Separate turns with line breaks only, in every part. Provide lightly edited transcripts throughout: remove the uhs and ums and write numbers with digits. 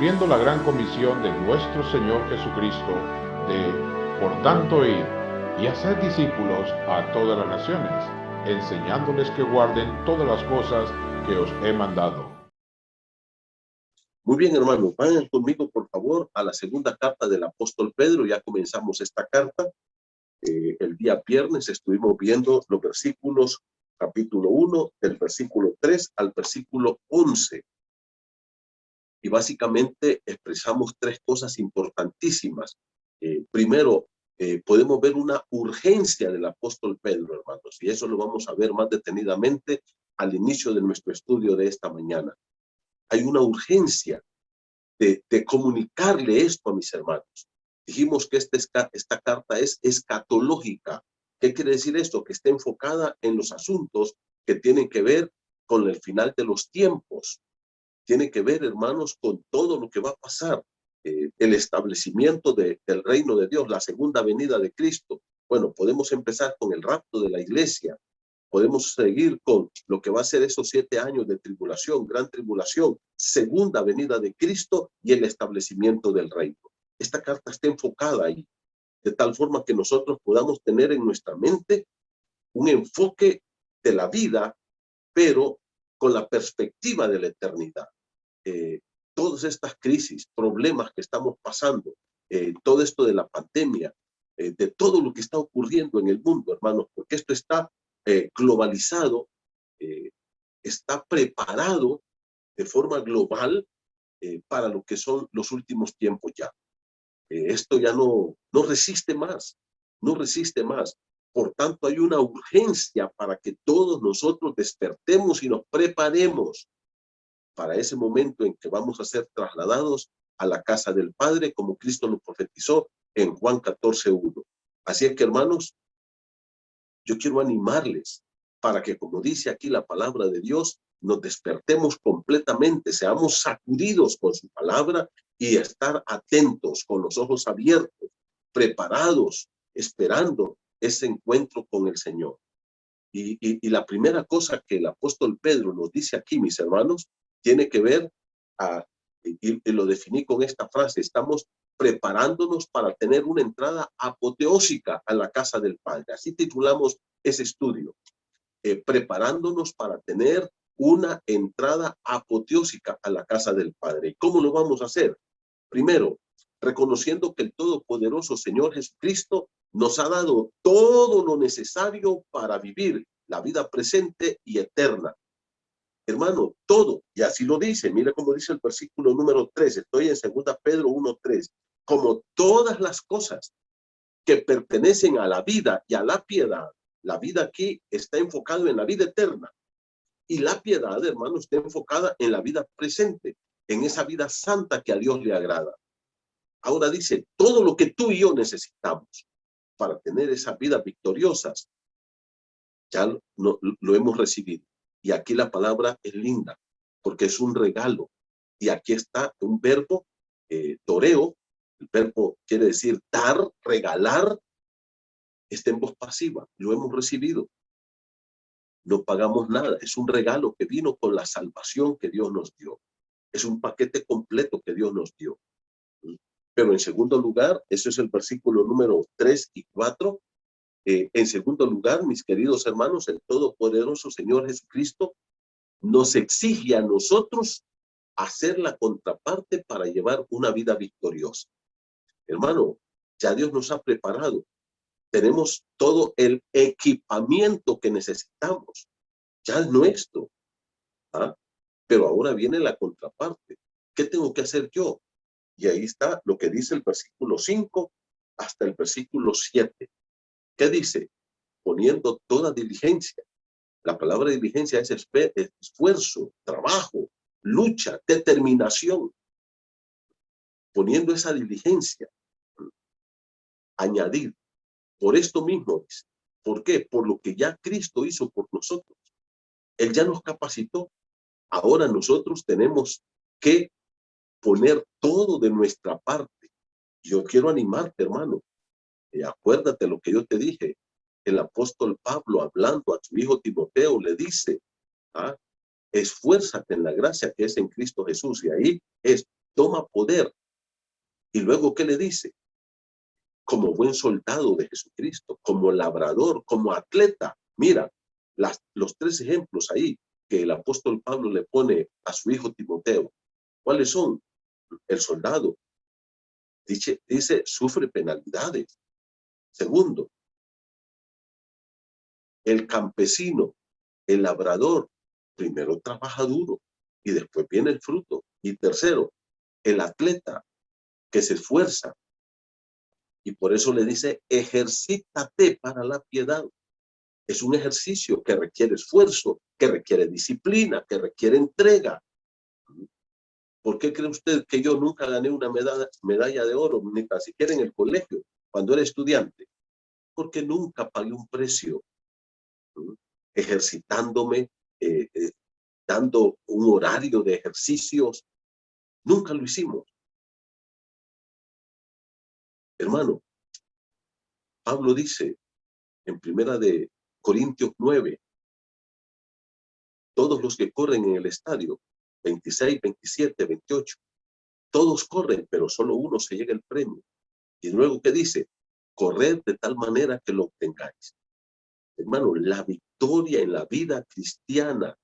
cumpliendo la gran comisión de nuestro Señor Jesucristo de, por tanto, ir y hacer discípulos a todas las naciones, enseñándoles que guarden todas las cosas que os he mandado.
Muy bien, hermanos, vayan conmigo, por favor, a la segunda carta del apóstol Pedro. Ya comenzamos esta carta. El día viernes estuvimos viendo los versículos, capítulo 1, del versículo 3 al versículo 11. Y básicamente expresamos tres cosas importantísimas. Primero, podemos ver una urgencia del apóstol Pedro, hermanos, y eso lo vamos a ver más detenidamente al inicio de nuestro estudio de esta mañana. Hay una urgencia de comunicarle esto a mis hermanos. Dijimos que esta carta es escatológica. ¿Qué quiere decir esto? Que está enfocada en los asuntos que tienen que ver con el final de los tiempos. Tiene que ver, hermanos, con todo lo que va a pasar. El establecimiento del reino de Dios, la segunda venida de Cristo. Bueno, podemos empezar con el rapto de la iglesia. Podemos seguir con lo que va a ser esos 7 años de tribulación, gran tribulación, segunda venida de Cristo y el establecimiento del reino. Esta carta está enfocada ahí, de tal forma que nosotros podamos tener en nuestra mente un enfoque de la vida, pero con la perspectiva de la eternidad. Todas estas crisis, problemas que estamos pasando, todo esto de la pandemia, de todo lo que está ocurriendo en el mundo, hermanos, porque esto está globalizado, está preparado de forma global para lo que son los últimos tiempos ya. Esto ya no resiste más, no resiste más. Por tanto, hay una urgencia para que todos nosotros despertemos y nos preparemos para ese momento en que vamos a ser trasladados a la casa del Padre, como Cristo lo profetizó en Juan 14:1. Así es que, hermanos, yo quiero animarles para que, como dice aquí la palabra de Dios, nos despertemos completamente, seamos sacudidos con su palabra y estar atentos, con los ojos abiertos, preparados, esperando ese encuentro con el Señor. Y la primera cosa que el apóstol Pedro nos dice aquí, mis hermanos, tiene que ver, y lo definí con esta frase: estamos preparándonos para tener una entrada apoteósica a la casa del Padre. Así titulamos ese estudio, preparándonos para tener una entrada apoteósica a la casa del Padre. ¿Y cómo lo vamos a hacer? Primero, reconociendo que el todopoderoso Señor Jesucristo nos ha dado todo lo necesario para vivir la vida presente y eterna. Hermano, todo, y así lo dice, mira cómo dice el versículo número 3, estoy en 2 Pedro 1:3, como todas las cosas que pertenecen a la vida y a la piedad. La vida aquí está enfocada en la vida eterna, y la piedad, hermano, está enfocada en la vida presente, en esa vida santa que a Dios le agrada. Ahora dice, todo lo que tú y yo necesitamos para tener esas vidas victoriosas, ya lo hemos recibido. Y aquí la palabra es linda, porque es un regalo. Y aquí está un verbo, toreo. El verbo quiere decir dar, regalar. Está en voz pasiva, lo hemos recibido. No pagamos nada, es un regalo que vino con la salvación que Dios nos dio. Es un paquete completo que Dios nos dio. Pero en segundo lugar, eso es el versículo número 3 y 4. En segundo lugar, mis queridos hermanos, el todopoderoso Señor Jesucristo nos exige a nosotros hacer la contraparte para llevar una vida victoriosa. Hermano, ya Dios nos ha preparado. Tenemos todo el equipamiento que necesitamos. Ya es nuestro. ¿Ah? Pero ahora viene la contraparte. ¿Qué tengo que hacer yo? Y ahí está lo que dice el versículo 5 hasta el versículo 7. ¿Qué dice? Poniendo toda diligencia. La palabra diligencia es esfuerzo, trabajo, lucha, determinación. Poniendo esa diligencia. Añadir. Por esto mismo dice. ¿Por qué? Por lo que ya Cristo hizo por nosotros. Él ya nos capacitó. Ahora nosotros tenemos que poner todo de nuestra parte. Yo quiero animarte, hermano. Acuérdate lo que yo te dije. El apóstol Pablo, hablando a su hijo Timoteo, le dice, esfuérzate en la gracia que es en Cristo Jesús. Y ahí es toma poder. Y luego, ¿qué le dice? Como buen soldado de Jesucristo, como labrador, como atleta. Mira, los tres ejemplos ahí que el apóstol Pablo le pone a su hijo Timoteo. ¿Cuáles son? El soldado, dice sufre penalidades. Segundo, el campesino, el labrador, primero trabaja duro y después viene el fruto. Y tercero, el atleta que se esfuerza. Y por eso le dice, ejercítate para la piedad. Es un ejercicio que requiere esfuerzo, que requiere disciplina, que requiere entrega. ¿Por qué cree usted que yo nunca gané una medalla de oro, ni tan siquiera en el colegio, cuando era estudiante? Porque nunca pagué un precio, ejercitándome, dando un horario de ejercicios. Nunca lo hicimos. Hermano, Pablo dice en 1 Corintios 9, todos los que corren en el estadio, 26, 27, 28, todos corren, pero solo uno se llega el premio. Y luego, ¿qué dice? Corred de tal manera que lo obtengáis. Hermano, la victoria en la vida cristiana,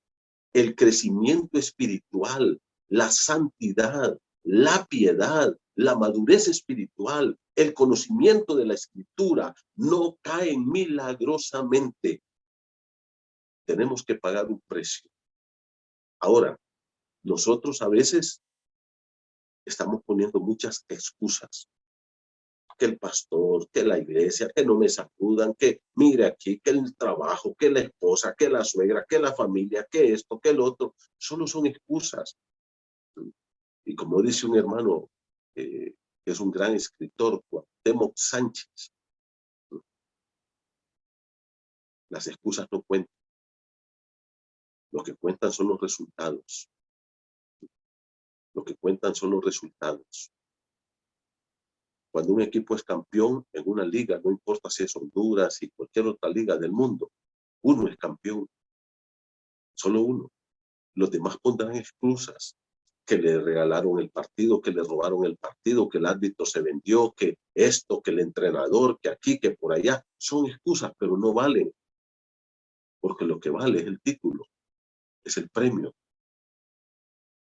el crecimiento espiritual, la santidad, la piedad, la madurez espiritual, el conocimiento de la Escritura, no caen milagrosamente. Tenemos que pagar un precio. Ahora, nosotros a veces estamos poniendo muchas excusas. Que el pastor, que la iglesia, que no me sacudan, que mire aquí, que el trabajo, que la esposa, que la suegra, que la familia, que esto, que el otro, solo son excusas. Y como dice un hermano, que es un gran escritor, Cuauhtémoc Sánchez, las excusas no cuentan. Lo que cuentan son los resultados. Lo que cuentan son los resultados. Cuando un equipo es campeón en una liga, no importa si es Honduras y cualquier otra liga del mundo, uno es campeón. Solo uno. Los demás pondrán excusas, que le regalaron el partido, que le robaron el partido, que el árbitro se vendió, que esto, que el entrenador, que aquí, que por allá. Son excusas, pero no valen. Porque lo que vale es el título, es el premio.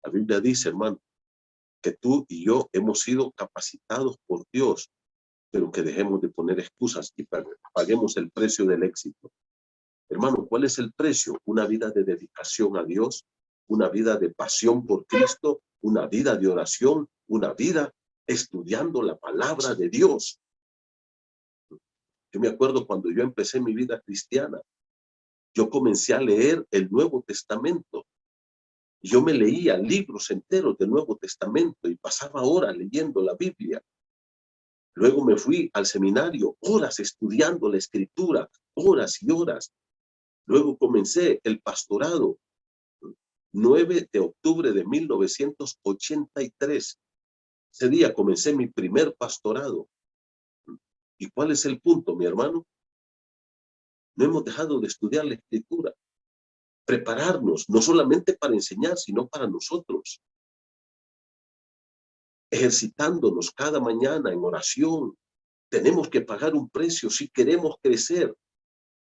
La Biblia dice, hermano, que tú y yo hemos sido capacitados por Dios, pero que dejemos de poner excusas y paguemos el precio del éxito. Hermano, ¿cuál es el precio? Una vida de dedicación a Dios, una vida de pasión por Cristo, una vida de oración, una vida estudiando la palabra de Dios. Yo me acuerdo cuando yo empecé mi vida cristiana, yo comencé a leer el Nuevo Testamento. Yo me leía libros enteros del Nuevo Testamento y pasaba horas leyendo la Biblia. Luego me fui al seminario, horas estudiando la Escritura, horas y horas. Luego comencé el pastorado, 9 de octubre de 1983. Ese día comencé mi primer pastorado. ¿Y cuál es el punto, mi hermano? No hemos dejado de estudiar la Escritura. Prepararnos, no solamente para enseñar, sino para nosotros. Ejercitándonos cada mañana en oración. Tenemos que pagar un precio si queremos crecer.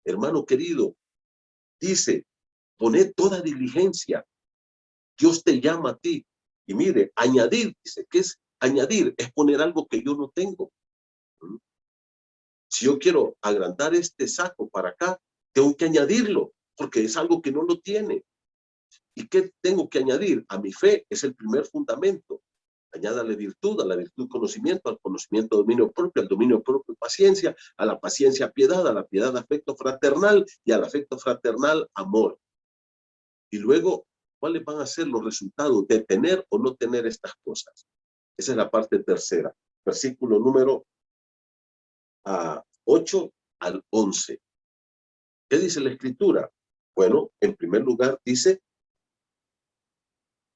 Hermano querido, dice, poned toda diligencia. Dios te llama a ti. Y mire, añadir, dice, ¿qué es añadir? Es poner algo que yo no tengo. Si yo quiero agrandar este saco para acá, tengo que añadirlo, porque es algo que no lo tiene. ¿Y qué tengo que añadir? A mi fe es el primer fundamento. Añádale virtud, a la virtud conocimiento, al conocimiento dominio propio, al dominio propio paciencia, a la paciencia piedad, a la piedad afecto fraternal y al afecto fraternal amor. Y luego, ¿cuáles van a ser los resultados de tener o no tener estas cosas? Esa es la parte tercera. Versículo número 8 al 11. ¿Qué dice la Escritura? Bueno, en primer lugar dice,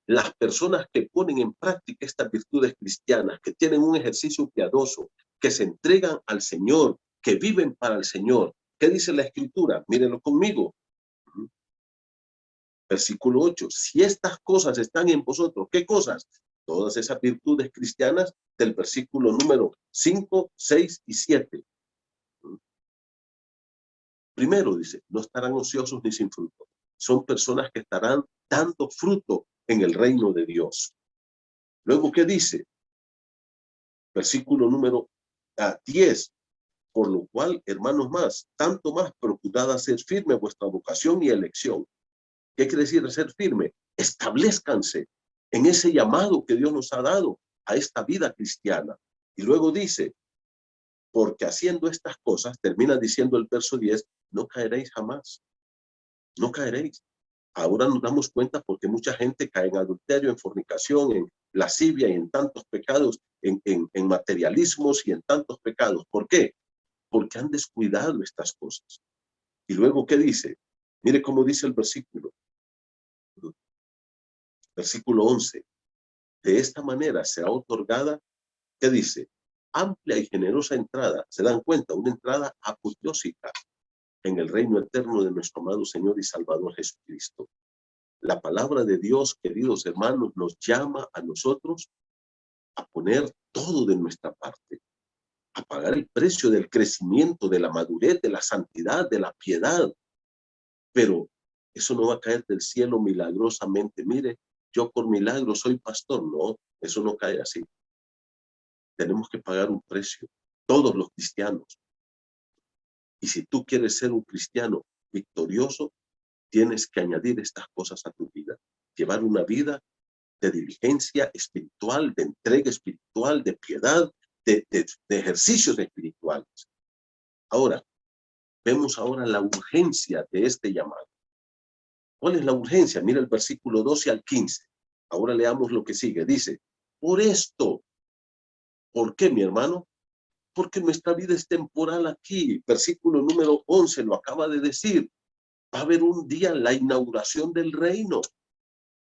las personas que ponen en práctica estas virtudes cristianas, que tienen un ejercicio piadoso, que se entregan al Señor, que viven para el Señor. ¿Qué dice la Escritura? Mírenlo conmigo. Versículo 8. Si estas cosas están en vosotros, ¿qué cosas? todas esas virtudes cristianas del versículo número 5, 6 y 7. Primero dice, no estarán ociosos ni sin fruto. Son personas que estarán dando fruto en el reino de Dios. Luego, ¿qué dice? Versículo número 10. Por lo cual, hermanos más, tanto más procurad hacer firme vuestra vocación y elección. ¿Qué quiere decir ser firme? Establezcanse en ese llamado que Dios nos ha dado a esta vida cristiana. Y luego dice, porque haciendo estas cosas, termina diciendo el verso 10, no caeréis jamás. No caeréis. Ahora nos damos cuenta porque mucha gente cae en adulterio, en fornicación, en lascivia y en tantos pecados, en materialismos y en tantos pecados. ¿Por qué? Porque han descuidado estas cosas. Y luego, ¿qué dice? Mire cómo dice el versículo. Versículo 11. De esta manera será otorgada, ¿qué dice? Amplia y generosa entrada. ¿Se dan cuenta? Una entrada apoteósica en el reino eterno de nuestro amado Señor y Salvador Jesucristo. La palabra de Dios, queridos hermanos, nos llama a nosotros a poner todo de nuestra parte, a pagar el precio del crecimiento, de la madurez, de la santidad, de la piedad. Pero eso no va a caer del cielo milagrosamente. Mire, yo por milagro soy pastor. No, eso no cae así. Tenemos que pagar un precio, todos los cristianos. Y si tú quieres ser un cristiano victorioso, tienes que añadir estas cosas a tu vida. Llevar una vida de diligencia espiritual, de entrega espiritual, de piedad, de ejercicios espirituales. Ahora, vemos ahora la urgencia de este llamado. ¿Cuál es la urgencia? Mira el versículo 12 al 15. Ahora leamos lo que sigue. Dice, por esto, ¿por qué, mi hermano? Porque nuestra vida es temporal aquí. Versículo número 11 lo acaba de decir. Va a haber un día la inauguración del reino.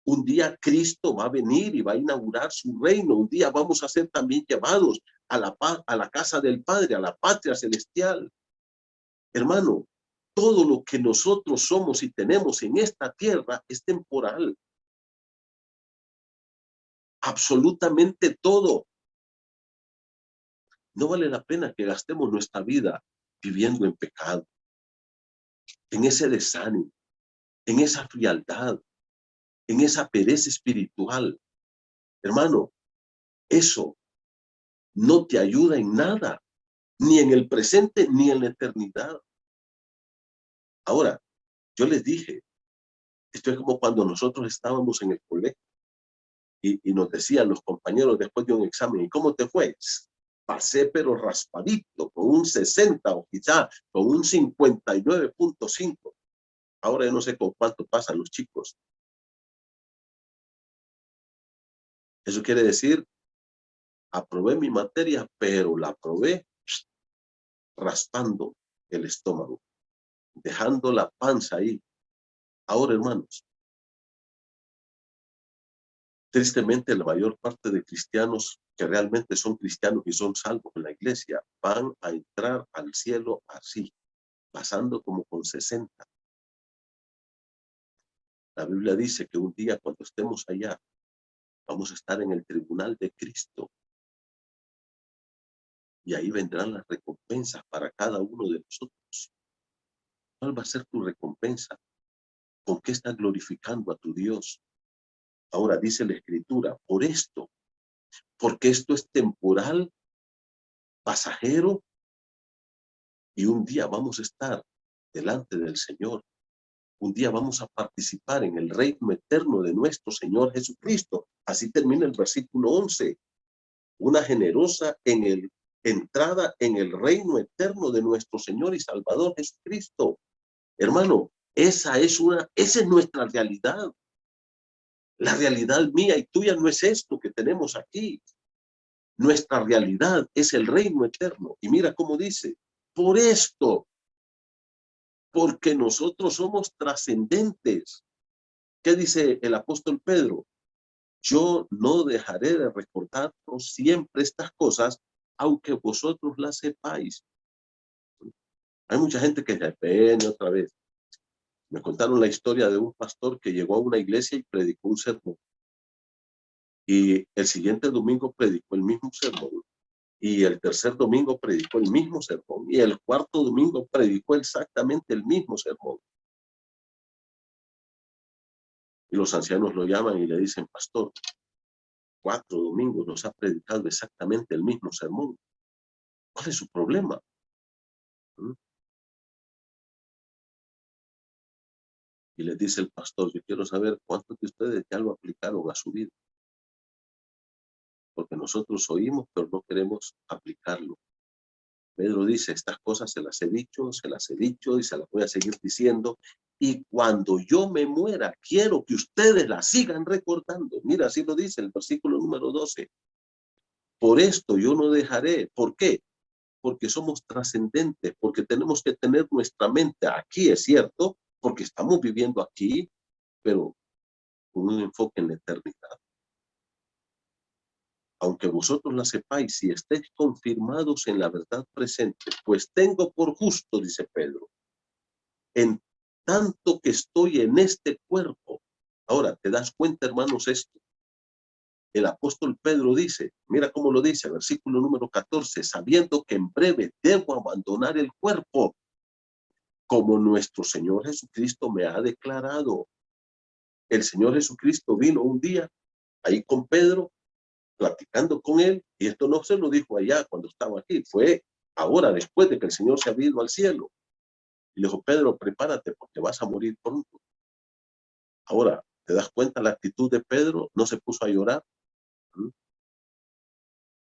Un día Cristo va a venir y va a inaugurar su reino. Un día vamos a ser también llevados a la casa del Padre, a la patria celestial. Hermano, todo lo que nosotros somos y tenemos en esta tierra es temporal. Absolutamente todo. No vale la pena que gastemos nuestra vida viviendo en pecado, en ese desánimo, en esa frialdad, en esa pereza espiritual. Hermano, eso no te ayuda en nada, ni en el presente, ni en la eternidad. Ahora, yo les dije, esto es como cuando nosotros estábamos en el colegio y nos decían los compañeros después de un examen, ¿y cómo te fue? Pasé pero raspadito, con un 60 o quizá con un 59.5. Ahora yo no sé con cuánto pasan los chicos. Eso quiere decir, aprobé mi materia, pero la aprobé raspando el estómago, dejando la panza ahí. Ahora, hermanos, tristemente la mayor parte de cristianos que realmente son cristianos y son salvos en la iglesia van a entrar al cielo así, pasando como con 60. La Biblia dice que un día cuando estemos allá, vamos a estar en el tribunal de Cristo. Y ahí vendrán las recompensas para cada uno de nosotros. ¿Cuál va a ser tu recompensa? ¿Con qué estás glorificando a tu Dios? Ahora dice la Escritura, por esto, porque esto es temporal, pasajero, y un día vamos a estar delante del Señor. Un día vamos a participar en el reino eterno de nuestro Señor Jesucristo. Así termina el versículo 11. Una generosa entrada en el reino eterno de nuestro Señor y Salvador Jesucristo. Hermano, esa es nuestra realidad. La realidad mía y tuya no es esto que tenemos aquí. Nuestra realidad es el reino eterno. Y mira cómo dice, por esto, porque nosotros somos trascendentes. ¿Qué dice el apóstol Pedro? Yo no dejaré de recordaros siempre estas cosas, aunque vosotros las sepáis. Hay mucha gente que se pene otra vez. Me contaron la historia de un pastor que llegó a una iglesia y predicó un sermón. Y el siguiente domingo predicó el mismo sermón. Y el tercer domingo predicó el mismo sermón. Y el cuarto domingo predicó exactamente el mismo sermón. Y los ancianos lo llaman y le dicen: pastor, 4 domingos nos ha predicado exactamente el mismo sermón. ¿Cuál es su problema? ¿Mm? Y les dice el pastor: yo quiero saber cuántos de ustedes ya lo aplicaron a su vida. Porque nosotros oímos, pero no queremos aplicarlo. Pedro dice: estas cosas se las he dicho y se las voy a seguir diciendo. Y cuando yo me muera, quiero que ustedes las sigan recordando. Mira, así lo dice el versículo número 12. Por esto yo no dejaré. ¿Por qué? Porque somos trascendentes, porque tenemos que tener nuestra mente aquí, es cierto, porque estamos viviendo aquí, pero con un enfoque en la eternidad. Aunque vosotros la sepáis y estéis confirmados en la verdad presente, pues tengo por justo, dice Pedro, en tanto que estoy en este cuerpo. Ahora, ¿te das cuenta, hermanos, esto? El apóstol Pedro dice, mira cómo lo dice, versículo número 14, sabiendo que en breve debo abandonar el cuerpo, como nuestro Señor Jesucristo me ha declarado. El Señor Jesucristo vino un día ahí con Pedro, platicando con él, y esto no se lo dijo allá cuando estaba aquí, fue ahora, después de que el Señor se ha ido al cielo. Y le dijo: Pedro, prepárate porque vas a morir pronto. Ahora, ¿te das cuenta la actitud de Pedro? No se puso a llorar,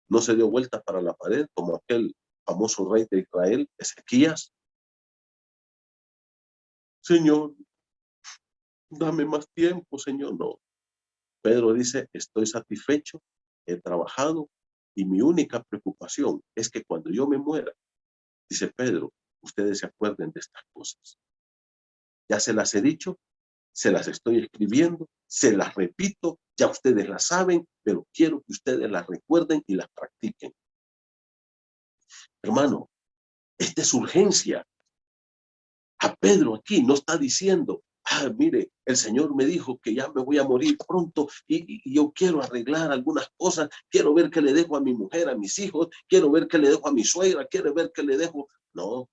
no se dio vuelta para la pared como aquel famoso rey de Israel, Ezequías. Señor, dame más tiempo, Señor. No. Pedro dice: estoy satisfecho, he trabajado, y mi única preocupación es que cuando yo me muera, dice Pedro, ustedes se acuerden de estas cosas. Ya se las he dicho, se las estoy escribiendo, se las repito, ya ustedes las saben, pero quiero que ustedes las recuerden y las practiquen. Hermano, esta es urgencia. A Pedro aquí no está diciendo: mire, el Señor me dijo que ya me voy a morir pronto y yo quiero arreglar algunas cosas, quiero ver qué le dejo a mi mujer, a mis hijos, quiero ver qué le dejo a mi suegra, quiero ver qué le dejo. No.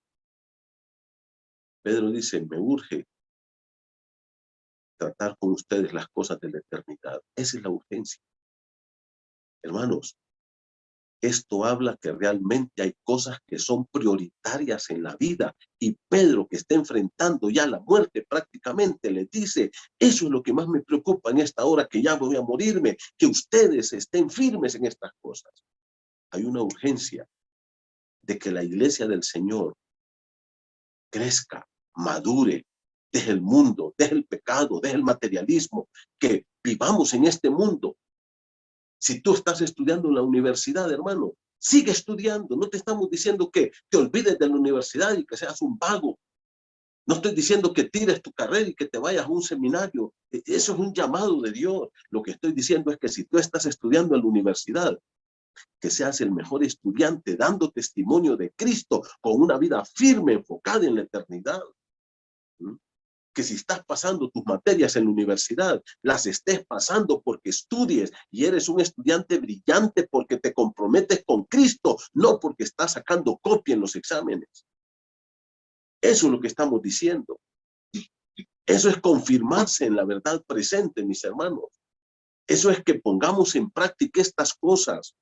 Pedro dice: me urge tratar con ustedes las cosas de la eternidad. Esa es la urgencia. Hermanos, esto habla que realmente hay cosas que son prioritarias en la vida, y Pedro, que está enfrentando ya la muerte prácticamente, le dice: eso es lo que más me preocupa en esta hora, que ya voy a morirme, que ustedes estén firmes en estas cosas. Hay una urgencia de que la iglesia del Señor crezca, madure, deje el mundo, deje el pecado, deje el materialismo, que vivamos en este mundo. Si tú estás estudiando en la universidad, hermano, sigue estudiando. No te estamos diciendo que te olvides de la universidad y que seas un vago. No estoy diciendo que tires tu carrera y que te vayas a un seminario. Eso es un llamado de Dios. Lo que estoy diciendo es que si tú estás estudiando en la universidad, que seas el mejor estudiante, dando testimonio de Cristo, con una vida firme, enfocada en la eternidad. Que si estás pasando tus materias en la universidad, las estés pasando porque estudies y eres un estudiante brillante porque te comprometes con Cristo, no porque estás sacando copia en los exámenes. Eso es lo que estamos diciendo. Eso es confirmarse en la verdad presente, mis hermanos. Eso es que pongamos en práctica estas cosas.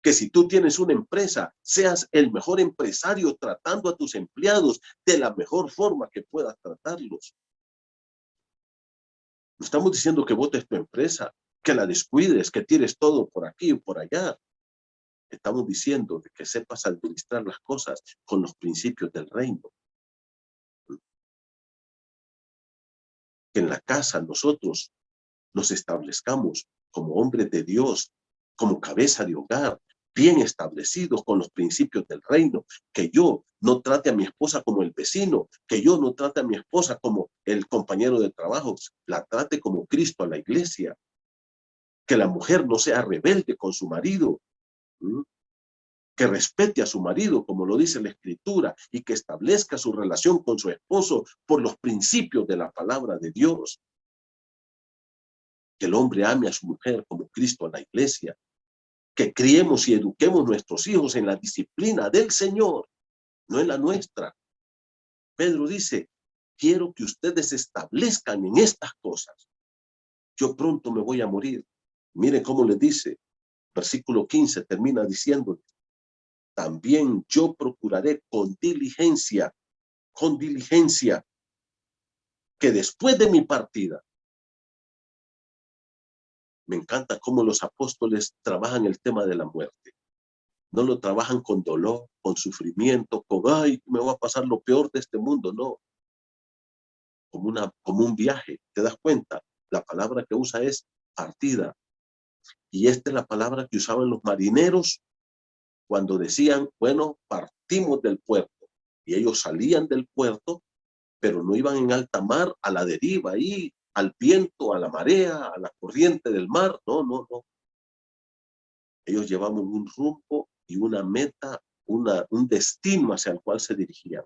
Que si tú tienes una empresa, seas el mejor empresario tratando a tus empleados de la mejor forma que puedas tratarlos. No estamos diciendo que botes tu empresa, que la descuides, que tires todo por aquí y por allá. Estamos diciendo de que sepas administrar las cosas con los principios del reino. Que en la casa nosotros nos establezcamos como hombres de Dios, como cabeza de hogar, bien establecidos con los principios del reino, que yo no trate a mi esposa como el vecino, que yo no trate a mi esposa como el compañero de trabajo, la trate como Cristo a la iglesia, que la mujer no sea rebelde con su marido, que respete a su marido, como lo dice la Escritura, y que establezca su relación con su esposo por los principios de la palabra de Dios. que el hombre ame a su mujer como Cristo a la iglesia, que criemos y eduquemos nuestros hijos en la disciplina del Señor, no en la nuestra. Pedro dice, quiero que ustedes se establezcan en estas cosas. Yo pronto me voy a morir. Miren cómo les dice, versículo 15 termina diciendo, también yo procuraré con diligencia, que después de mi partida, me encanta cómo los apóstoles trabajan el tema de la muerte. No lo trabajan con dolor, con sufrimiento, con, ay, me va a pasar lo peor de este mundo, no. Como un viaje, ¿te das cuenta? La palabra que usa es partida. Y esta es la palabra que usaban los marineros cuando decían, bueno, partimos del puerto. Y ellos salían del puerto, pero no iban en alta mar, a la deriva, ahí, al viento, a la marea, a la corriente del mar. No, no, no. Ellos llevaban un rumbo y una meta, un destino hacia el cual se dirigían.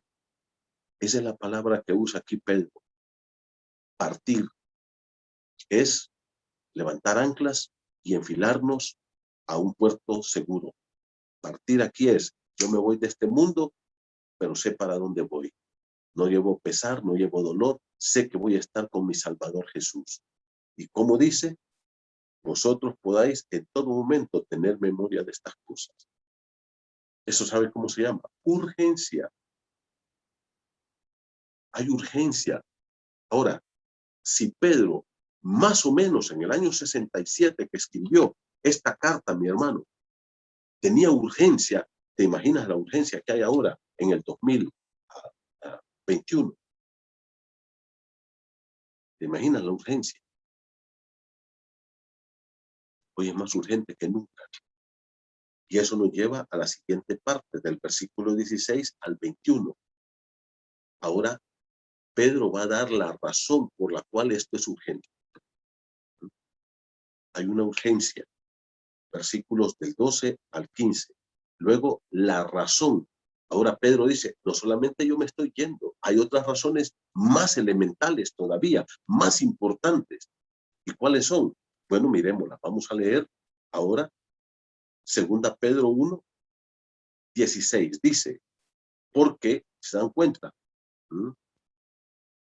Esa es la palabra que usa aquí Pedro. Partir es levantar anclas y enfilarnos a un puerto seguro. Partir aquí es, yo me voy de este mundo, pero sé para dónde voy. No llevo pesar, no llevo dolor, sé que voy a estar con mi Salvador Jesús. Y como dice, vosotros podáis en todo momento tener memoria de estas cosas. Eso sabe cómo se llama, urgencia. Hay urgencia. Ahora, si Pedro, más o menos en el año 67 que escribió esta carta, mi hermano, tenía urgencia, ¿te imaginas la urgencia que hay ahora en el 2021? ¿Te imaginas la urgencia? Hoy es más urgente que nunca. Y eso nos lleva a la siguiente parte, del versículo 16 al 21. Ahora, Pedro va a dar la razón por la cual esto es urgente. Hay una urgencia. Versículos del 12 al 15. Luego, la razón. Ahora Pedro dice, no solamente yo me estoy yendo, hay otras razones más elementales todavía, más importantes. ¿Y cuáles son? Bueno, miremoslas. Vamos a leer ahora, 2 Pedro 1, 16. Dice, porque, ¿se dan cuenta?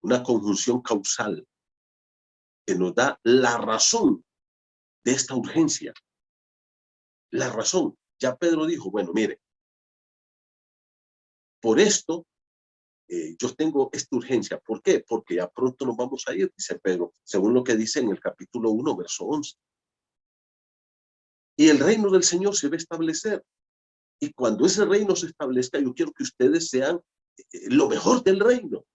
Una conjunción causal que nos da la razón de esta urgencia. La razón. Ya Pedro dijo, bueno, mire, por esto yo tengo esta urgencia. ¿Por qué? Porque ya pronto nos vamos a ir, dice Pedro, según lo que dice en el capítulo 1, verso 11. Y el reino del Señor se va a establecer. Y cuando ese reino se establezca, yo quiero que ustedes sean lo mejor del reino.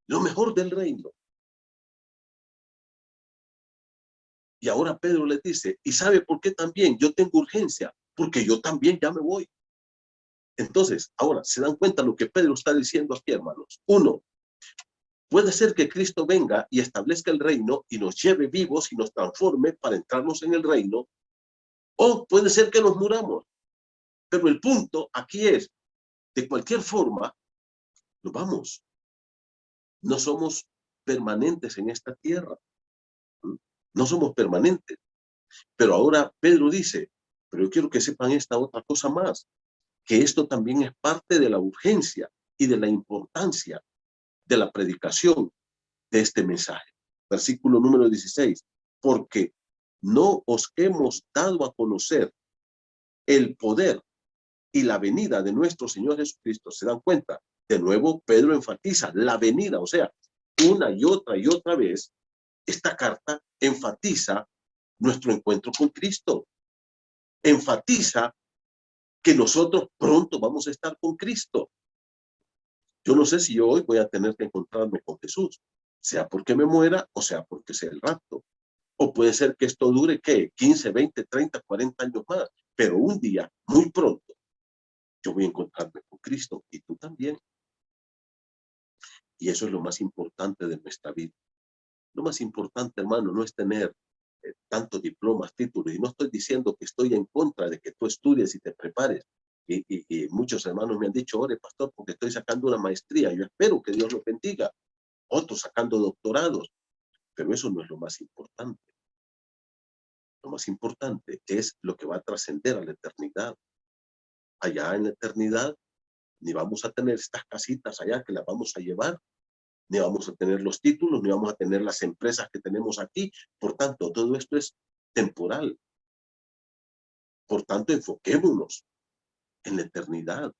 Lo mejor del reino. Y ahora Pedro les dice, ¿y sabe por qué también yo tengo urgencia? Porque yo también ya me voy. Entonces, ahora, ¿se dan cuenta lo que Pedro está diciendo aquí, hermanos? Uno, puede ser que Cristo venga y establezca el reino y nos lleve vivos y nos transforme para entrarnos en el reino, o puede ser que nos muramos. Pero el punto aquí es, de cualquier forma, nos vamos. No somos permanentes en esta tierra. No somos permanentes. Pero ahora Pedro dice, pero yo quiero que sepan esta otra cosa más, que esto también es parte de la urgencia y de la importancia de la predicación de este mensaje. Versículo número 16, porque no os hemos dado a conocer el poder y la venida de nuestro Señor Jesucristo. ¿Se dan cuenta? De nuevo Pedro enfatiza la venida, o sea, una y otra vez, esta carta enfatiza nuestro encuentro con Cristo. Enfatiza que nosotros pronto vamos a estar con Cristo. Yo no sé si yo hoy voy a tener que encontrarme con Jesús, sea porque me muera o sea porque sea el rapto. O puede ser que esto dure, ¿qué? 15, 20, 30, 40 años más. Pero un día, muy pronto, yo voy a encontrarme con Cristo y tú también. Y eso es lo más importante de nuestra vida. Lo más importante, hermano, no es tener tantos diplomas, títulos. Y no estoy diciendo que estoy en contra de que tú estudies y te prepares. Y muchos hermanos me han dicho, ore, pastor, porque estoy sacando una maestría. Yo espero que Dios lo bendiga. Otros sacando doctorados. Pero eso no es lo más importante. Lo más importante es lo que va a trascender a la eternidad. Allá en la eternidad, ni vamos a tener estas casitas allá que las vamos a llevar, ni vamos a tener los títulos, ni vamos a tener las empresas que tenemos aquí. Por tanto, todo esto es temporal. Por tanto, enfoquémonos en la eternidad.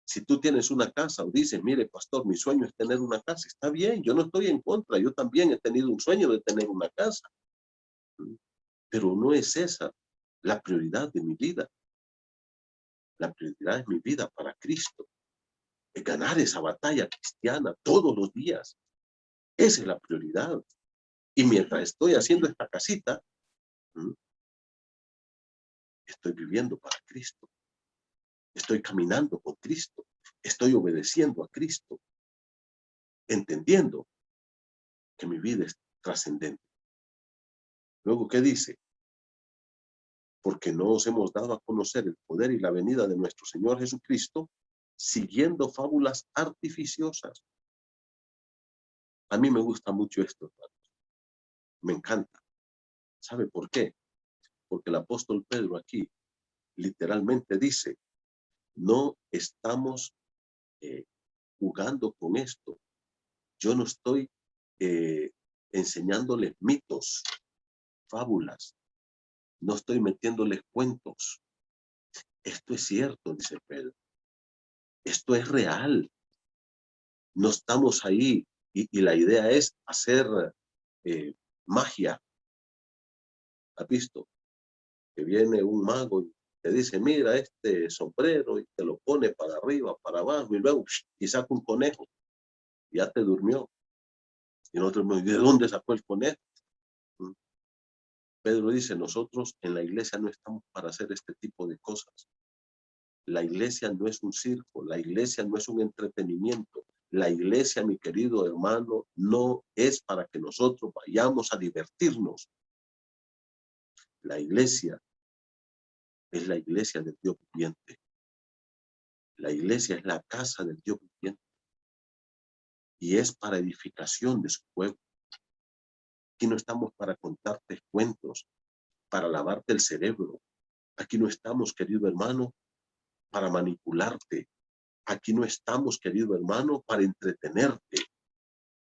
Si tú tienes una casa o dices, mire, pastor, mi sueño es tener una casa, está bien, yo no estoy en contra, yo también he tenido un sueño de tener una casa. Pero no es esa la prioridad de mi vida. La prioridad es mi vida para Cristo. Es ganar esa batalla cristiana todos los días. Esa es la prioridad. Y mientras estoy haciendo esta casita, estoy viviendo para Cristo. Estoy caminando con Cristo. Estoy obedeciendo a Cristo. Entendiendo que mi vida es trascendente. Luego, ¿qué dice? Porque no os hemos dado a conocer el poder y la venida de nuestro Señor Jesucristo, siguiendo fábulas artificiosas. A mí me gusta mucho esto, hermanos. Me encanta. ¿Sabe por qué? Porque el apóstol Pedro aquí literalmente dice, no estamos jugando con esto. Yo no estoy enseñándoles mitos, fábulas. No estoy metiéndoles cuentos. Esto es cierto, dice Pedro. Esto es real. No estamos ahí y la idea es hacer magia. ¿Has visto? Que viene un mago y te dice, mira este sombrero, y te lo pone para arriba, para abajo, y luego y saca un conejo. Y ya te durmió. Y nosotros, ¿de dónde sacó el conejo? Pedro dice, nosotros en la iglesia no estamos para hacer este tipo de cosas. La iglesia no es un circo, la iglesia no es un entretenimiento. La iglesia, mi querido hermano, no es para que nosotros vayamos a divertirnos. La iglesia es la iglesia del Dios viviente. La iglesia es la casa del Dios viviente. Y es para edificación de su pueblo. Aquí no estamos para contarte cuentos, para lavarte el cerebro. Aquí no estamos, querido hermano, para manipularte. Aquí no estamos, querido hermano, para entretenerte,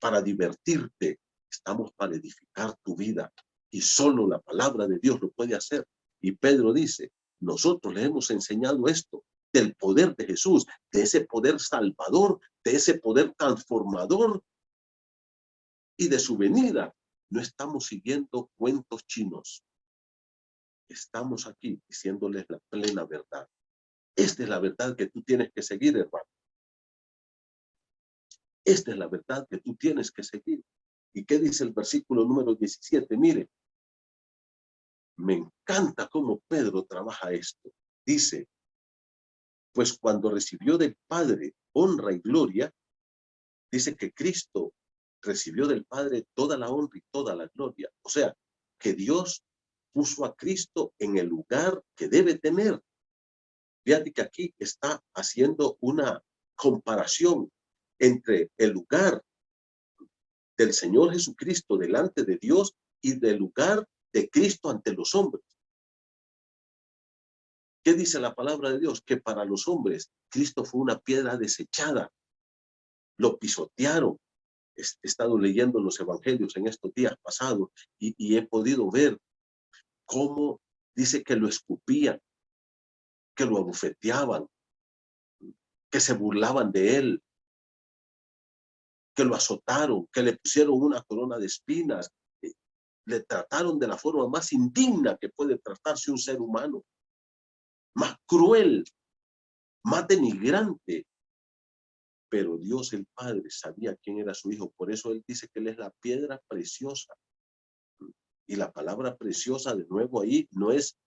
para divertirte. Estamos para edificar tu vida. Y solo la palabra de Dios lo puede hacer. Y Pedro dice, nosotros le hemos enseñado esto, del poder de Jesús, de ese poder salvador, de ese poder transformador y de su venida. No estamos siguiendo cuentos chinos. Estamos aquí diciéndoles la plena verdad. Esta es la verdad que tú tienes que seguir, hermano. Esta es la verdad que tú tienes que seguir. ¿Y qué dice el versículo número 17? Mire, me encanta cómo Pedro trabaja esto. Dice, pues cuando recibió del Padre honra y gloria, dice que Cristo recibió del Padre toda la honra y toda la gloria. O sea, que Dios puso a Cristo en el lugar que debe tener. Fíjate que aquí está haciendo una comparación entre el lugar del Señor Jesucristo delante de Dios y del lugar de Cristo ante los hombres. ¿Qué dice la palabra de Dios? Que para los hombres Cristo fue una piedra desechada. Lo pisotearon. He estado leyendo los evangelios en estos días pasados y he podido ver cómo dice que lo escupían, que lo abofeteaban, que se burlaban de él, que lo azotaron, que le pusieron una corona de espinas, le trataron de la forma más indigna que puede tratarse un ser humano, más cruel, más denigrante. Pero Dios el Padre sabía quién era su Hijo, por eso Él dice que Él es la piedra preciosa. Y la palabra preciosa, de nuevo ahí, no es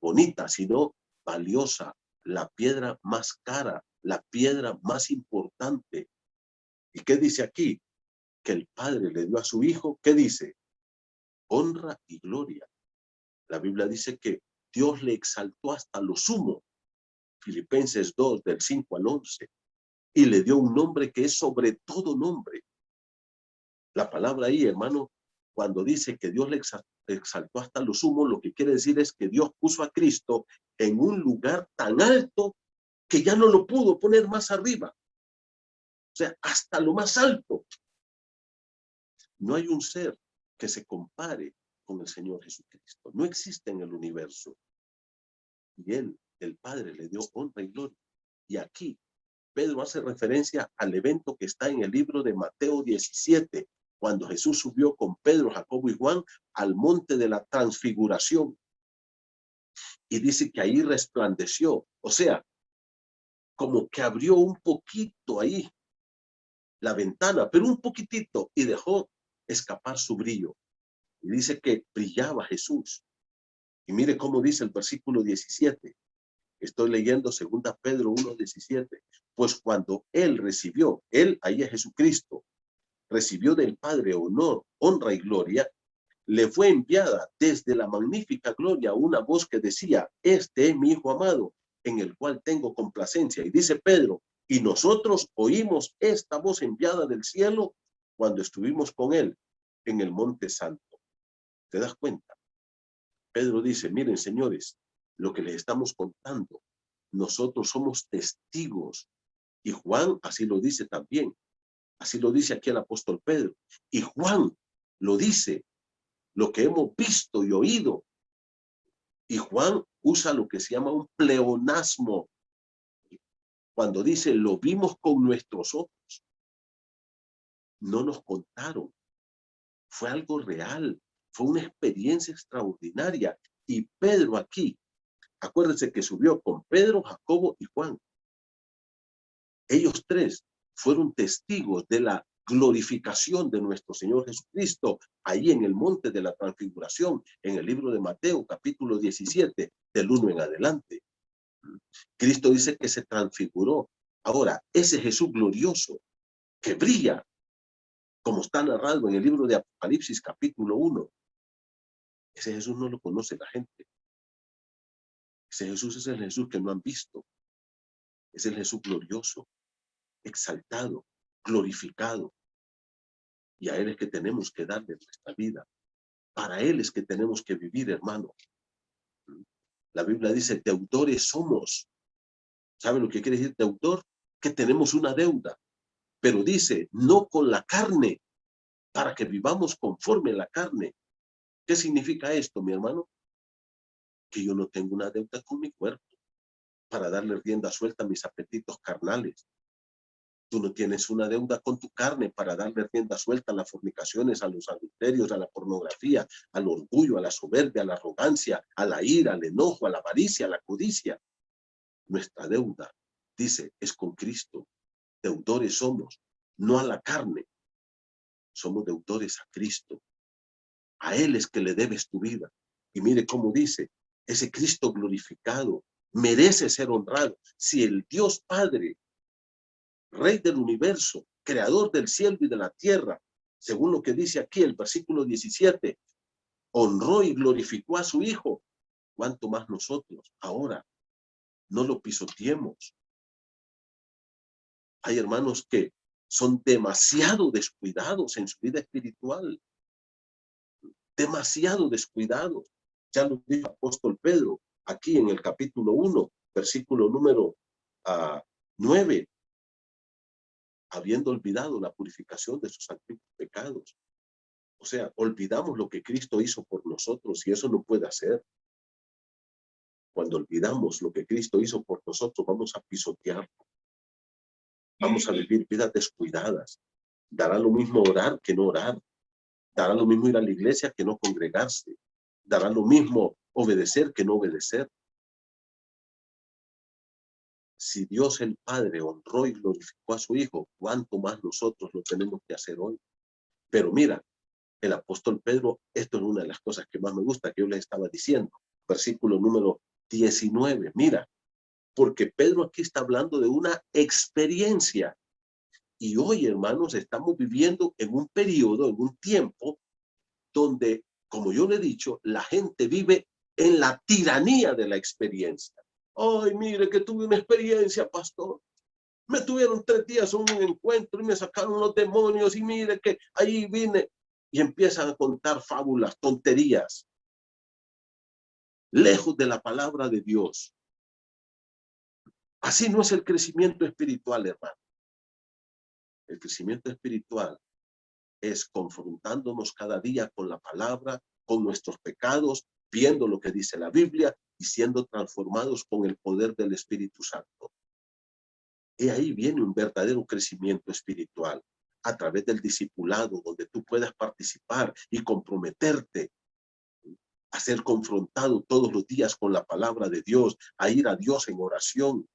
bonita, sino valiosa, la piedra más cara, la piedra más importante. ¿Y qué dice aquí? Que el Padre le dio a su Hijo, ¿qué dice? Honra y gloria. La Biblia dice que Dios le exaltó hasta lo sumo. Filipenses 2, del 5 al 11. Y le dio un nombre que es sobre todo nombre. La palabra ahí, hermano, cuando dice que Dios le exaltó hasta lo sumo, lo que quiere decir es que Dios puso a Cristo en un lugar tan alto que ya no lo pudo poner más arriba. O sea, hasta lo más alto. No hay un ser que se compare con el Señor Jesucristo. No existe en el universo. Y Él, el Padre, le dio honra y gloria. Y aquí Pedro hace referencia al evento que está en el libro de Mateo 17, cuando Jesús subió con Pedro, Jacobo y Juan al monte de la transfiguración. Y dice que ahí resplandeció. O sea, como que abrió un poquito ahí la ventana, pero un poquitito, y dejó escapar su brillo. Y dice que brillaba Jesús. Y mire cómo dice el versículo 17. Estoy leyendo 2 Pedro 1:17. Pues cuando él recibió, él, ahí es Jesucristo, recibió del Padre honor, honra y gloria, le fue enviada desde la magnífica gloria una voz que decía, este es mi Hijo amado, en el cual tengo complacencia. Y dice Pedro, y nosotros oímos esta voz enviada del cielo cuando estuvimos con él en el monte santo. ¿Te das cuenta? Pedro dice, miren señores, lo que les estamos contando, nosotros somos testigos. Y Juan así lo dice también. Así lo dice aquí el apóstol Pedro. Y Juan lo dice, lo que hemos visto y oído. Y Juan usa lo que se llama un pleonasmo. Cuando dice, lo vimos con nuestros ojos. No nos contaron. Fue algo real. Fue una experiencia extraordinaria. Y Pedro aquí, acuérdense que subió con Pedro, Jacobo y Juan. Ellos tres fueron testigos de la glorificación de nuestro Señor Jesucristo, ahí en el monte de la transfiguración, en el libro de Mateo, capítulo 17, del 1 en adelante. Cristo dice que se transfiguró. Ahora, ese Jesús glorioso, que brilla, como está narrado en el libro de Apocalipsis, capítulo 1, ese Jesús no lo conoce la gente. Ese Jesús es el Jesús que no han visto. Es el Jesús glorioso, exaltado, glorificado. Y a Él es que tenemos que darle nuestra vida. Para Él es que tenemos que vivir, hermano. La Biblia dice, deudores somos. ¿Sabe lo que quiere decir deudor? Que tenemos una deuda. Pero dice, no con la carne, para que vivamos conforme a la carne. ¿Qué significa esto, mi hermano? Que yo no tengo una deuda con mi cuerpo para darle rienda suelta a mis apetitos carnales. Tú no tienes una deuda con tu carne para darle rienda suelta a las fornicaciones, a los adulterios, a la pornografía, al orgullo, a la soberbia, a la arrogancia, a la ira, al enojo, a la avaricia, a la codicia. Nuestra deuda, dice, es con Cristo. Deudores somos, no a la carne. Somos deudores a Cristo. A Él es que le debes tu vida. Y mire cómo dice, ese Cristo glorificado merece ser honrado. Si el Dios Padre, Rey del universo, creador del cielo y de la tierra, según lo que dice aquí el versículo 17, honró y glorificó a su Hijo, ¿cuánto más nosotros? Ahora, no lo pisoteemos. Hay hermanos que son demasiado descuidados en su vida espiritual, demasiado descuidados. Ya lo dijo el apóstol Pedro, aquí en el capítulo 1, versículo número 9, habiendo olvidado la purificación de sus antiguos pecados. O sea, olvidamos lo que Cristo hizo por nosotros y eso no puede hacer. Cuando olvidamos lo que Cristo hizo por nosotros, vamos a pisotearlo. Vamos a vivir vidas descuidadas. Dará lo mismo orar que no orar. Dará lo mismo ir a la iglesia que no congregarse. Dará lo mismo obedecer que no obedecer. Si Dios el Padre honró y glorificó a su Hijo, ¿cuánto más nosotros lo tenemos que hacer hoy? Pero mira, el apóstol Pedro, esto es una de las cosas que más me gusta, que yo les estaba diciendo. Versículo número 19, mira, porque Pedro aquí está hablando de una experiencia. Y hoy, hermanos, estamos viviendo en un periodo, en un tiempo, donde, como yo le he dicho, la gente vive en la tiranía de la experiencia. Ay, mire que tuve una experiencia, pastor. Me tuvieron 3 días en un encuentro y me sacaron los demonios y mire que ahí vine. y empiezan a contar fábulas, tonterías, lejos de la palabra de Dios. Así no es el crecimiento espiritual, hermano. El crecimiento espiritual es confrontándonos cada día con la palabra, con nuestros pecados, viendo lo que dice la Biblia y siendo transformados con el poder del Espíritu Santo. Y ahí viene un verdadero crecimiento espiritual a través del discipulado, donde tú puedas participar y comprometerte a ser confrontado todos los días con la palabra de Dios, a ir a Dios en oración,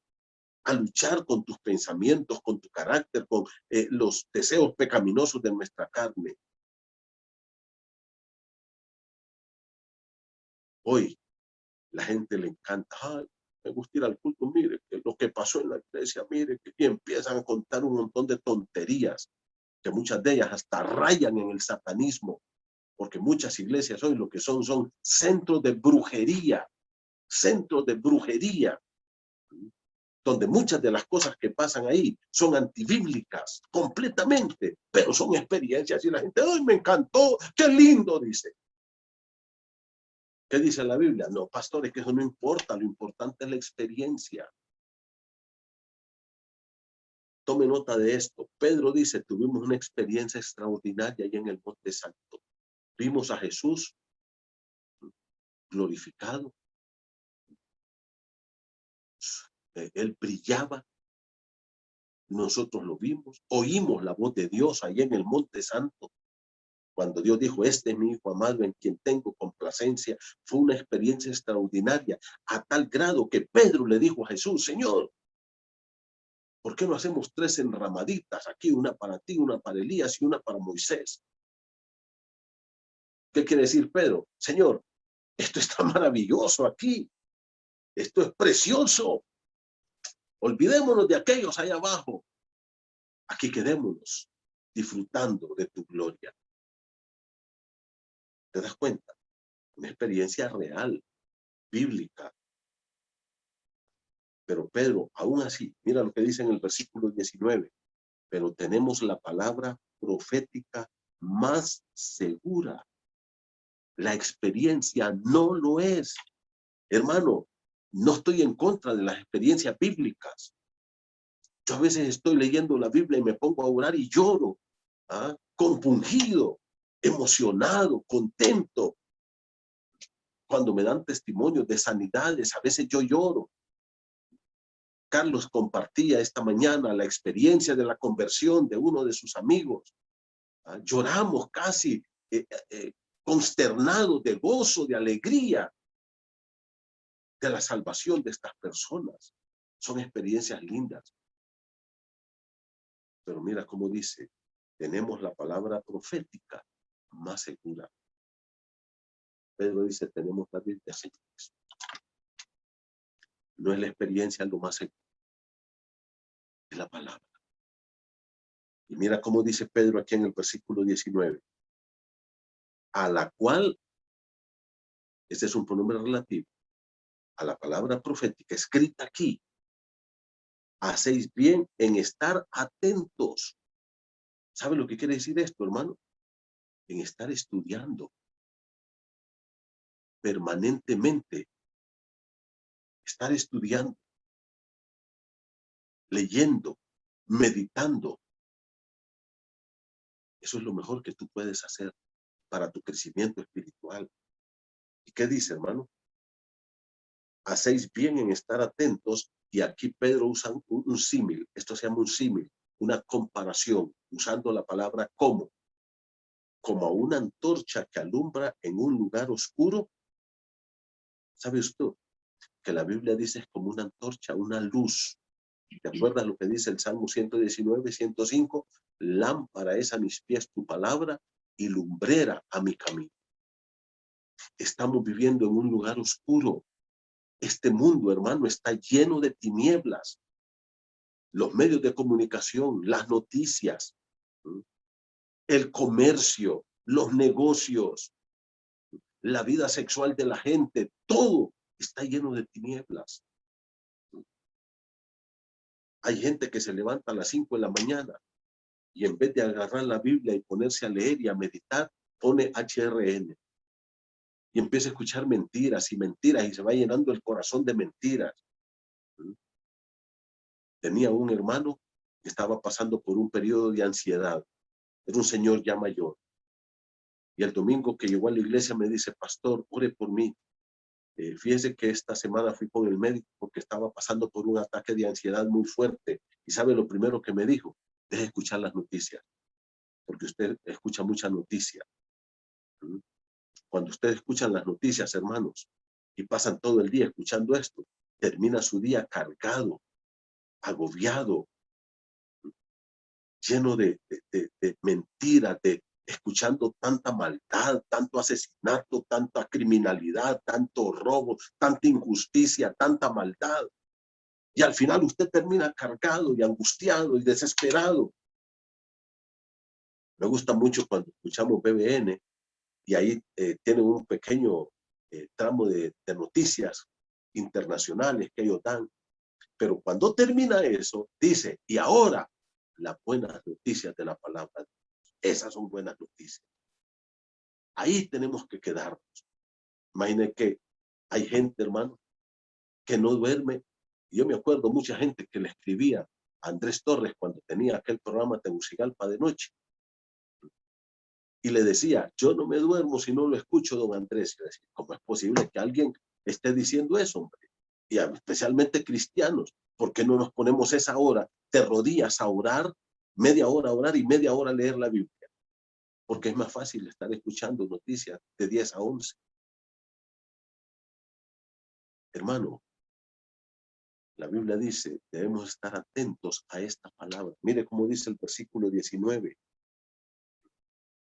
a luchar con tus pensamientos, con tu carácter, con los deseos pecaminosos de nuestra carne. Hoy la gente le encanta, ay, me gusta ir al culto, mire, que lo que pasó en la iglesia, mire, que y empiezan a contar un montón de tonterías, que muchas de ellas hasta rayan en el satanismo, porque muchas iglesias hoy lo que son centros de brujería, donde muchas de las cosas que pasan ahí son antibíblicas, completamente, pero son experiencias y la gente, ¡ay, me encantó! ¡Qué lindo! Dice. ¿Qué dice la Biblia? No, pastores, que eso no importa, lo importante es la experiencia. Tome nota de esto. Pedro dice, tuvimos una experiencia extraordinaria allá en el Monte Santo. Vimos a Jesús glorificado. Él brillaba. Nosotros lo vimos. Oímos la voz de Dios allá en el Monte Santo. Cuando Dios dijo, este es mi hijo amado en quien tengo complacencia, fue una experiencia extraordinaria, a tal grado que Pedro le dijo a Jesús, Señor, ¿por qué no hacemos 3 enramaditas aquí? Una para ti, una para Elías y una para Moisés. ¿Qué quiere decir Pedro? Señor, esto está maravilloso aquí. Esto es precioso. Olvidémonos de aquellos allá abajo. Aquí quedémonos disfrutando de tu gloria. ¿Te das cuenta? Una experiencia real, bíblica. Pero Pedro, aún así, mira lo que dice en el versículo 19, pero tenemos la palabra profética más segura. La experiencia no lo es. Hermano, no estoy en contra de las experiencias bíblicas. Yo a veces estoy leyendo la Biblia y me pongo a orar y lloro, compungido, emocionado, contento. Cuando me dan testimonios de sanidades, a veces yo lloro. Carlos compartía esta mañana la experiencia de la conversión de uno de sus amigos. Lloramos casi consternados de gozo, de alegría, de la salvación de estas personas. Son experiencias lindas. Pero mira cómo dice, tenemos la palabra profética más segura. Pedro dice, tenemos la Biblia, señores. No es la experiencia lo más seguro, es la palabra. Y mira cómo dice Pedro aquí en el versículo 19. A la cual, este es un pronombre relativo, a la palabra profética escrita aquí, hacéis bien en estar atentos. ¿Sabe lo que quiere decir esto, hermano? En estar estudiando permanentemente, estar estudiando, leyendo, meditando. Eso es lo mejor que tú puedes hacer para tu crecimiento espiritual. ¿Y qué dice, hermano? Hacéis bien en estar atentos, y aquí Pedro usa un símil. Esto se llama un símil, una comparación, usando la palabra como a una antorcha que alumbra en un lugar oscuro. ¿Sabe usted que la Biblia dice es como una antorcha, una luz? ¿Te acuerdas lo que dice el Salmo 119, 105? Lámpara es a mis pies tu palabra y lumbrera a mi camino. Estamos viviendo en un lugar oscuro. Este mundo, hermano, está lleno de tinieblas. Los medios de comunicación, las noticias, el comercio, los negocios, la vida sexual de la gente, todo está lleno de tinieblas. Hay gente que se levanta a las 5 de la mañana y en vez de agarrar la Biblia y ponerse a leer y a meditar, pone HRN y empieza a escuchar mentiras y mentiras y se va llenando el corazón de mentiras. Tenía un hermano que estaba pasando por un periodo de ansiedad. Era un señor ya mayor. Y el domingo que llegó a la iglesia me dice, pastor, ore por mí. Fíjese que esta semana fui con el médico porque estaba pasando por un ataque de ansiedad muy fuerte. Y sabe lo primero que me dijo, deje de escuchar las noticias, porque usted escucha mucha noticia. Cuando ustedes escuchan las noticias, hermanos, y pasan todo el día escuchando esto, termina su día cargado, agobiado, lleno de mentiras, escuchando tanta maldad, tanto asesinato, tanta criminalidad, tanto robo, tanta injusticia, tanta maldad. Y al final usted termina cargado y angustiado y desesperado. Me gusta mucho cuando escuchamos BBN y ahí tienen un pequeño tramo de noticias internacionales que ellos dan. Pero cuando termina eso, dice, y ahora las buenas noticias de la palabra. Esas son buenas noticias. Ahí tenemos que quedarnos. Imaginen que hay gente, hermano, que no duerme. Yo me acuerdo mucha gente que le escribía a Andrés Torres cuando tenía aquel programa Tegucigalpa de noche. Y le decía, yo no me duermo si no lo escucho, don Andrés. Y decía, ¿cómo es posible que alguien esté diciendo eso, hombre? Y especialmente cristianos. ¿Por qué no nos ponemos esa hora de rodillas a orar, media hora a orar y media hora a leer la Biblia? Porque es más fácil estar escuchando noticias de 10 a 11. Hermano, la Biblia dice, debemos estar atentos a esta palabra. Mire cómo dice el versículo 19.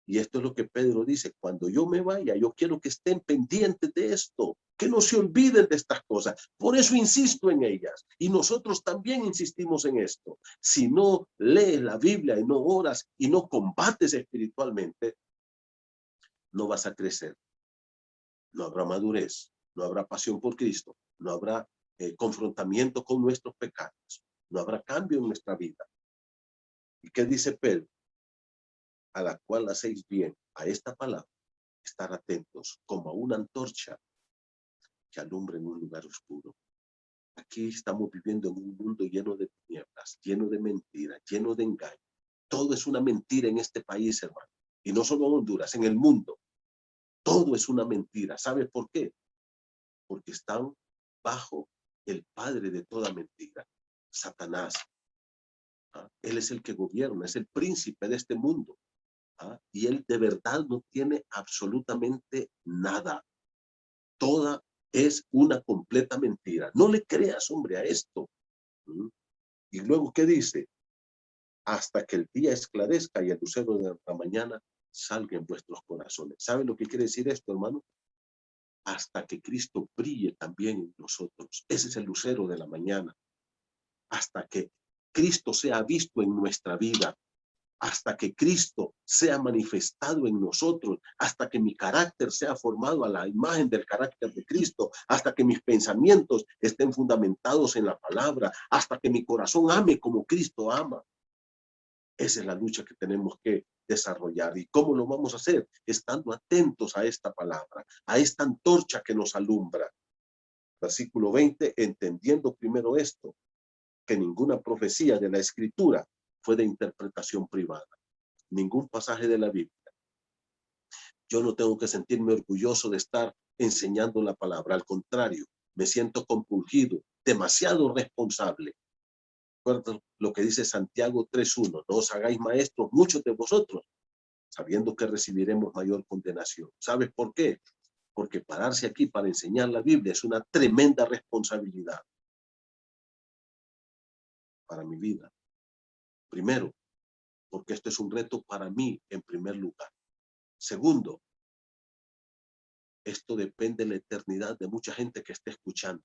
Y esto es lo que Pedro dice, cuando yo me vaya, yo quiero que estén pendientes de esto, que no se olviden de estas cosas. Por eso insisto en ellas. Y nosotros también insistimos en esto. Si no lees la Biblia y no oras y no combates espiritualmente, no vas a crecer. No habrá madurez, no habrá pasión por Cristo, no habrá confrontamiento con nuestros pecados, no habrá cambio en nuestra vida. ¿Y qué dice Pedro? A la cual hacéis bien, a esta palabra, estar atentos como a una antorcha que alumbra en un lugar oscuro. Aquí estamos viviendo en un mundo lleno de tinieblas, lleno de mentiras, lleno de engaño. Todo es una mentira en este país, hermano. Y no solo en Honduras, en el mundo. Todo es una mentira. ¿Sabe por qué? Porque están bajo el padre de toda mentira, Satanás. Él es el que gobierna, es el príncipe de este mundo. Y él de verdad no tiene absolutamente nada. Toda es una completa mentira. No le creas, hombre, a esto. Y luego, ¿qué dice? Hasta que el día esclarezca y el lucero de la mañana salga en vuestros corazones. ¿Saben lo que quiere decir esto, hermano? Hasta que Cristo brille también en nosotros. Ese es el lucero de la mañana. Hasta que Cristo sea visto en nuestra vida, hasta que Cristo sea manifestado en nosotros, hasta que mi carácter sea formado a la imagen del carácter de Cristo, hasta que mis pensamientos estén fundamentados en la palabra, hasta que mi corazón ame como Cristo ama. Esa es la lucha que tenemos que desarrollar. ¿Y cómo lo vamos a hacer? Estando atentos a esta palabra, a esta antorcha que nos alumbra. Versículo 20, entendiendo primero esto, que ninguna profecía de la Escritura fue de interpretación privada. Ningún pasaje de la Biblia. Yo no tengo que sentirme orgulloso de estar enseñando la palabra. Al contrario, me siento compungido, demasiado responsable. Recuerda lo que dice Santiago 3:1. No os hagáis maestros muchos de vosotros, sabiendo que recibiremos mayor condenación. ¿Sabes por qué? Porque pararse aquí para enseñar la Biblia es una tremenda responsabilidad para mi vida. Primero, porque esto es un reto para mí en primer lugar. Segundo, esto depende de la eternidad de mucha gente que esté escuchando.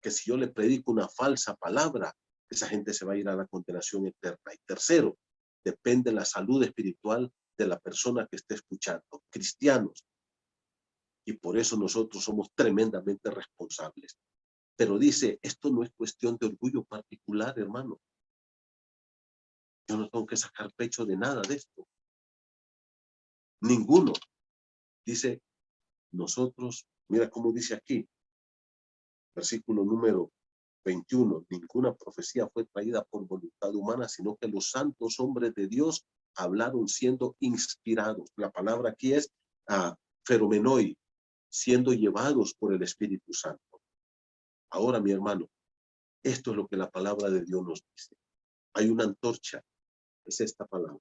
Que si yo le predico una falsa palabra, esa gente se va a ir a la condenación eterna. Y tercero, depende de la salud espiritual de la persona que esté escuchando, cristianos. Y por eso nosotros somos tremendamente responsables. Pero dice, esto no es cuestión de orgullo particular, hermano. Yo no tengo que sacar pecho de nada de esto. Ninguno. Dice, nosotros, mira cómo dice aquí, versículo número 21, ninguna profecía fue traída por voluntad humana, sino que los santos hombres de Dios hablaron siendo inspirados. La palabra aquí es feromenoi, siendo llevados por el Espíritu Santo. Ahora, mi hermano, esto es lo que la palabra de Dios nos dice. Hay una antorcha, es esta palabra,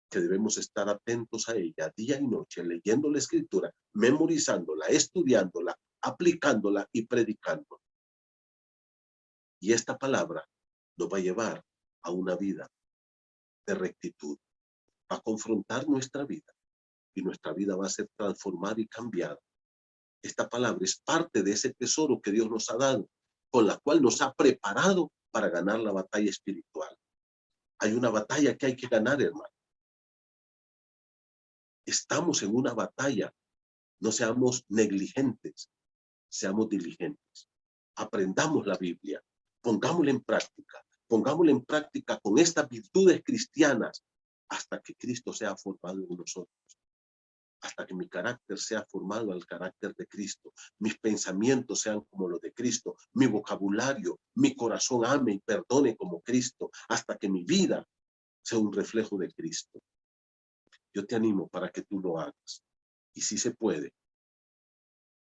que debemos estar atentos a ella día y noche, leyendo la Escritura, memorizándola, estudiándola, aplicándola y predicando. Y esta palabra nos va a llevar a una vida de rectitud, va a confrontar nuestra vida y nuestra vida va a ser transformada y cambiada. Esta palabra es parte de ese tesoro que Dios nos ha dado, con la cual nos ha preparado para ganar la batalla espiritual. Hay una batalla que hay que ganar, hermano. Estamos en una batalla. No seamos negligentes, seamos diligentes. Aprendamos la Biblia, pongámosla en práctica con estas virtudes cristianas hasta que Cristo sea formado en nosotros. Hasta que mi carácter sea formado al carácter de Cristo, mis pensamientos sean como los de Cristo, mi vocabulario, mi corazón ame y perdone como Cristo, hasta que mi vida sea un reflejo de Cristo. Yo te animo para que tú lo hagas. Y sí se puede,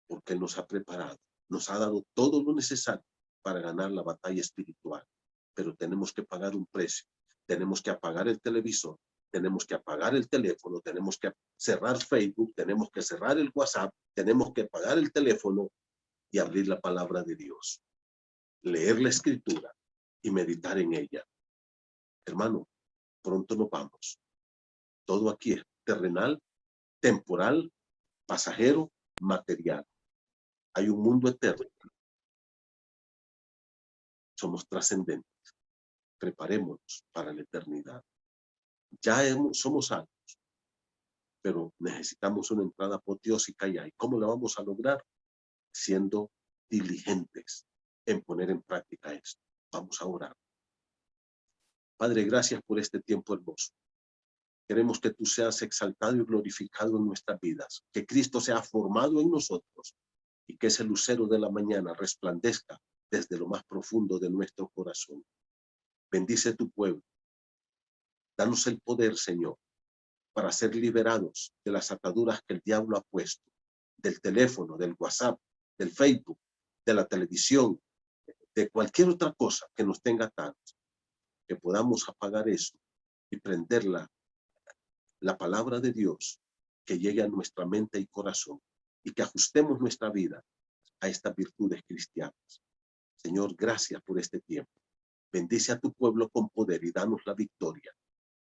porque Él nos ha preparado, nos ha dado todo lo necesario para ganar la batalla espiritual. Pero tenemos que pagar un precio, tenemos que apagar el televisor, tenemos que apagar el teléfono, tenemos que cerrar Facebook, tenemos que cerrar el WhatsApp, tenemos que apagar el teléfono y abrir la palabra de Dios. Leer la Escritura y meditar en ella. Hermano, pronto nos vamos. Todo aquí es terrenal, temporal, pasajero, material. Hay un mundo eterno. Somos trascendentes. Preparémonos para la eternidad. Ya somos salvos, pero necesitamos una entrada apoteósica ya. ¿Y cómo la vamos a lograr? Siendo diligentes en poner en práctica esto. Vamos a orar. Padre, gracias por este tiempo hermoso. Queremos que tú seas exaltado y glorificado en nuestras vidas, que Cristo sea formado en nosotros y que ese lucero de la mañana resplandezca desde lo más profundo de nuestro corazón. Bendice tu pueblo. Danos el poder, Señor, para ser liberados de las ataduras que el diablo ha puesto, del teléfono, del WhatsApp, del Facebook, de la televisión, de cualquier otra cosa que nos tenga atados, que podamos apagar eso y prender la palabra de Dios que llegue a nuestra mente y corazón y que ajustemos nuestra vida a estas virtudes cristianas. Señor, gracias por este tiempo. Bendice a tu pueblo con poder y danos la victoria.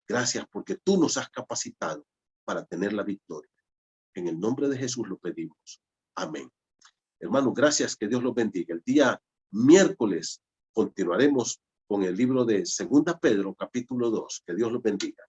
Gracias porque tú nos has capacitado para tener la victoria. En el nombre de Jesús lo pedimos. Amén. Hermanos, gracias, que Dios los bendiga. El día miércoles continuaremos con el libro de 2 Pedro, capítulo 2. Que Dios los bendiga.